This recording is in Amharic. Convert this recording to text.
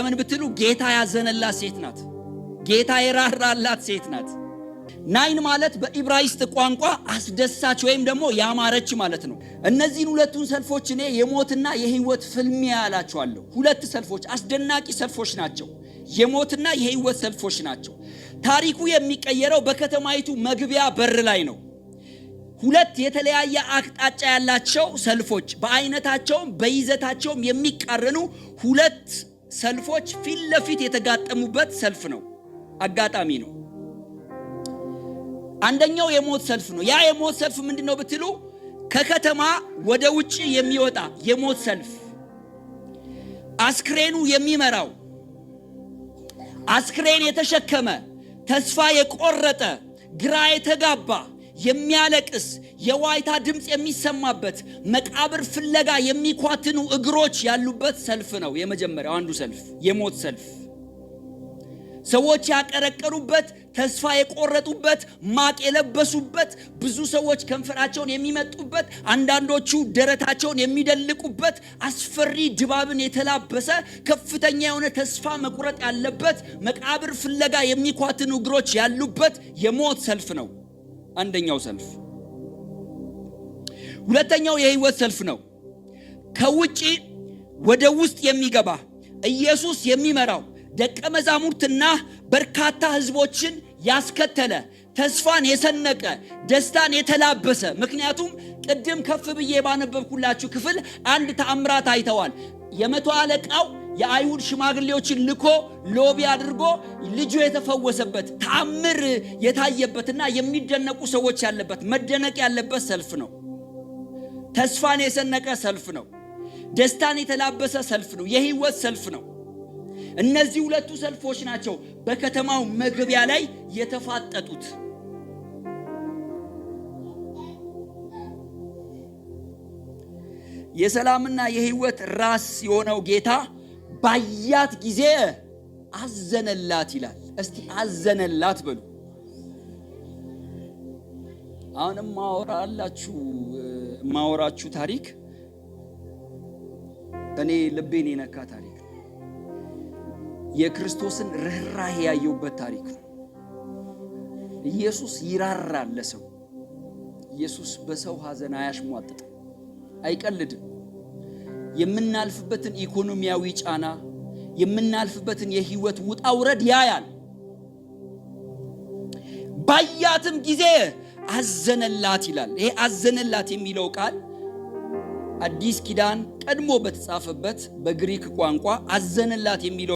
ለምን ብትሉ ጌታ ያዘነላት ሴት ናት። ጌታ የራራላት ሴት ናት። ናይን ማለት በኢብራይስጥ ቋንቋ አስደሳች ወይም ደግሞ ያማረች ማለት ነው። እነዚህን ሁለቱን ሰልፎች እኔ የሞትና የህይወት ፍልሚያ ያላቸዋለሁ። ሁለት ሰልፎች አስደናቂ ሰልፎች ናቸው። የሞትና የህይወት ሰልፎች ናቸው። ታሪኩ የሚቀየረው በከተማይቱ መግቢያ በር ላይ ነው። ሁለት የተለያየ አቅጣጫ ያላቸው ሰልፎች፣ በአይነታቸውም በይዘታቸውም የሚቃረኑ ሁለት ሰልፎች ፊት ለፊት የተጋጠሙበት ሰልፍ ነው። አጋጣሚ ነው። አንደኛው የሞት ሰልፍ ነው። ያ የሞት ሰልፍ ምንድነው ብትሉ ከከተማ ወደ ውጪ የሚወጣ የሞት ሰልፍ፣ አስክሬኑ የሚመራው፣ አስክሬን የተሸከመ፣ ተስፋ የቆረጠ፣ ግራ የተጋባ፣ የሚያለቅስ፣ የዋይታ ድምጽ የሚሰማበት፣ መቃብር ፍለጋ የሚኳትኑ እግሮች ያሉበት ሰልፍ ነው። የመጀመሪያው አንዱ ሰልፍ የሞት ሰልፍ። ሰዎች ያቀረቀሩበት፣ ተስፋ የቆረጡበት፣ ማቅ የለበሱበት፣ ብዙ ሰዎች ከንፈራቸውን የሚመጡበት፣ አንዳንዶቹ ደረታቸውን የሚደልቁበት፣ አስፈሪ ድባብን የተላበሰ ከፍተኛ የሆነ ተስፋ መቁረጥ ያለበት፣ መቃብር ፍለጋ የሚኳትኑ እግሮች ያሉበት የሞት ሰልፍ ነው አንደኛው ሰልፍ። ሁለተኛው የህይወት ሰልፍ ነው። ከውጪ ወደ ውስጥ የሚገባ ኢየሱስ የሚመራው ደቀ መዛሙርትና በርካታ ህዝቦችን ያስከተለ፣ ተስፋን የሰነቀ፣ ደስታን የተላበሰ። ምክንያቱም ቅድም ከፍ ብዬ ባነበብኩላችሁ ክፍል አንድ ተአምራት አይተዋል። የመቶ አለቃው የአይሁድ ሽማግሌዎችን ልኮ ሎቢ አድርጎ ልጁ የተፈወሰበት ተአምር የታየበትና የሚደነቁ ሰዎች ያለበት፣ መደነቅ ያለበት ሰልፍ ነው። ተስፋን የሰነቀ ሰልፍ ነው። ደስታን የተላበሰ ሰልፍ ነው። የህይወት ሰልፍ ነው። እነዚህ ሁለቱ ሰልፎች ናቸው በከተማው መግቢያ ላይ የተፋጠጡት። የሰላምና የህይወት ራስ የሆነው ጌታ ባያት ጊዜ አዘነላት ይላል። እስቲ አዘነላት በሉ። አሁንም ማወራችሁ ታሪክ እኔ ልቤን የነካ ታሪክ፣ የክርስቶስን ርህራሄ ያየውበት ታሪክ ነው። ኢየሱስ ይራራል ለሰው። ኢየሱስ በሰው ሐዘን አያሽሟጥጥም፣ አይቀልድም። የምናልፍበትን ኢኮኖሚያዊ ጫና፣ የምናልፍበትን የህይወት ውጣ ውረድ ያያል። ባያትም ጊዜ አዘነላት ይላል። ይሄ አዘነላት የሚለው ቃል አዲስ ኪዳን ቀድሞ በተጻፈበት በግሪክ ቋንቋ አዘነላት የሚለው